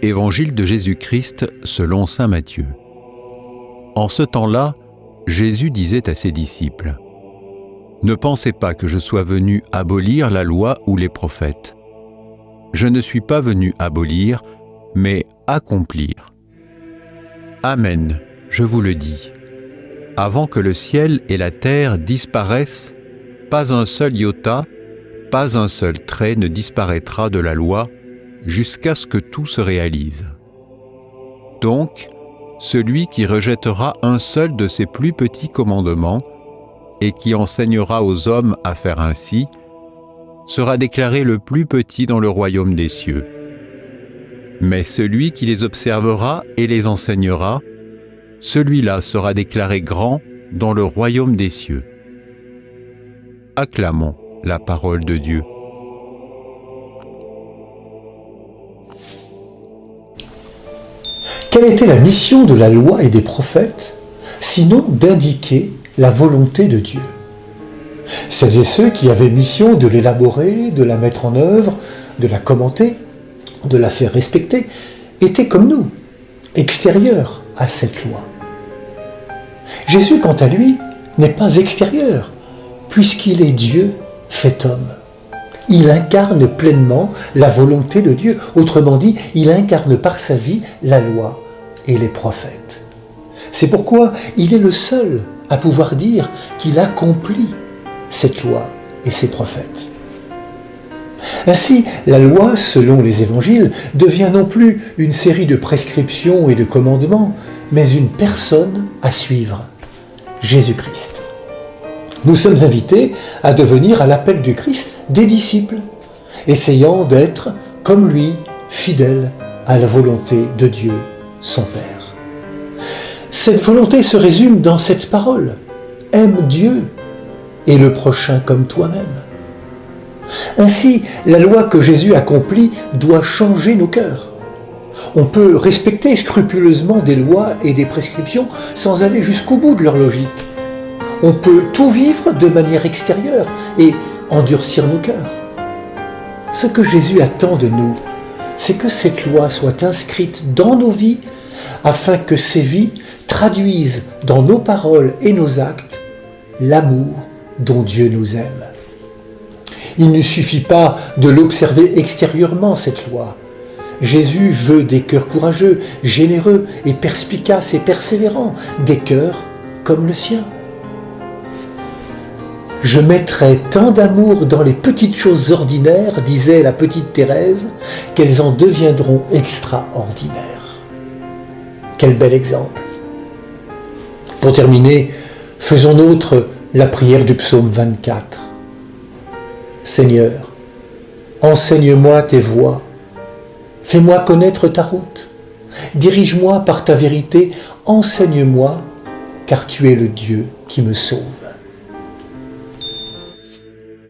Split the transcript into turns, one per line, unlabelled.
Évangile de Jésus-Christ selon saint Matthieu. En ce temps-là, Jésus disait à ses disciples : « Ne pensez pas que je sois venu abolir la loi ou les prophètes. Je ne suis pas venu abolir, mais accomplir. Amen, je vous le dis. Avant que le ciel et la terre disparaissent, pas un seul iota, pas un seul trait ne disparaîtra de la loi jusqu'à ce que tout se réalise. Donc, celui qui rejettera un seul de ces plus petits commandements et qui enseignera aux hommes à faire ainsi, sera déclaré le plus petit dans le royaume des cieux. Mais celui qui les observera et les enseignera, celui-là sera déclaré grand dans le royaume des cieux. » Acclamons la parole de Dieu.
Quelle était la mission de la loi et des prophètes, sinon d'indiquer la volonté de Dieu ? Celles et ceux qui avaient mission de l'élaborer, de la mettre en œuvre, de la commenter, de la faire respecter, étaient comme nous, extérieurs à cette loi. Jésus, quant à lui, n'est pas extérieur, puisqu'il est Dieu fait homme. Il incarne pleinement la volonté de Dieu. Autrement dit, il incarne par sa vie la loi et les prophètes. C'est pourquoi il est le seul à pouvoir dire qu'il accomplit cette loi et ses prophètes. Ainsi, la loi, selon les évangiles, devient non plus une série de prescriptions et de commandements, mais une personne à suivre, Jésus-Christ. Nous sommes invités à devenir, à l'appel du Christ, des disciples, essayant d'être, comme lui, fidèles à la volonté de Dieu, son Père. Cette volonté se résume dans cette parole : aime Dieu et le prochain comme toi-même. Ainsi, la loi que Jésus accomplit doit changer nos cœurs. On peut respecter scrupuleusement des lois et des prescriptions sans aller jusqu'au bout de leur logique. On peut tout vivre de manière extérieure et endurcir nos cœurs. Ce que Jésus attend de nous, c'est que cette loi soit inscrite dans nos vies afin que ces vies traduisent dans nos paroles et nos actes l'amour dont Dieu nous aime. Il ne suffit pas de l'observer extérieurement, cette loi. Jésus veut des cœurs courageux, généreux et perspicaces et persévérants, des cœurs comme le sien. « Je mettrai tant d'amour dans les petites choses ordinaires, disait la petite Thérèse, qu'elles en deviendront extraordinaires. » Quel bel exemple. Pour terminer, faisons nôtre la prière du psaume 24. Seigneur, enseigne-moi tes voies, fais-moi connaître ta route, dirige-moi par ta vérité, enseigne-moi, car tu es le Dieu qui me sauve.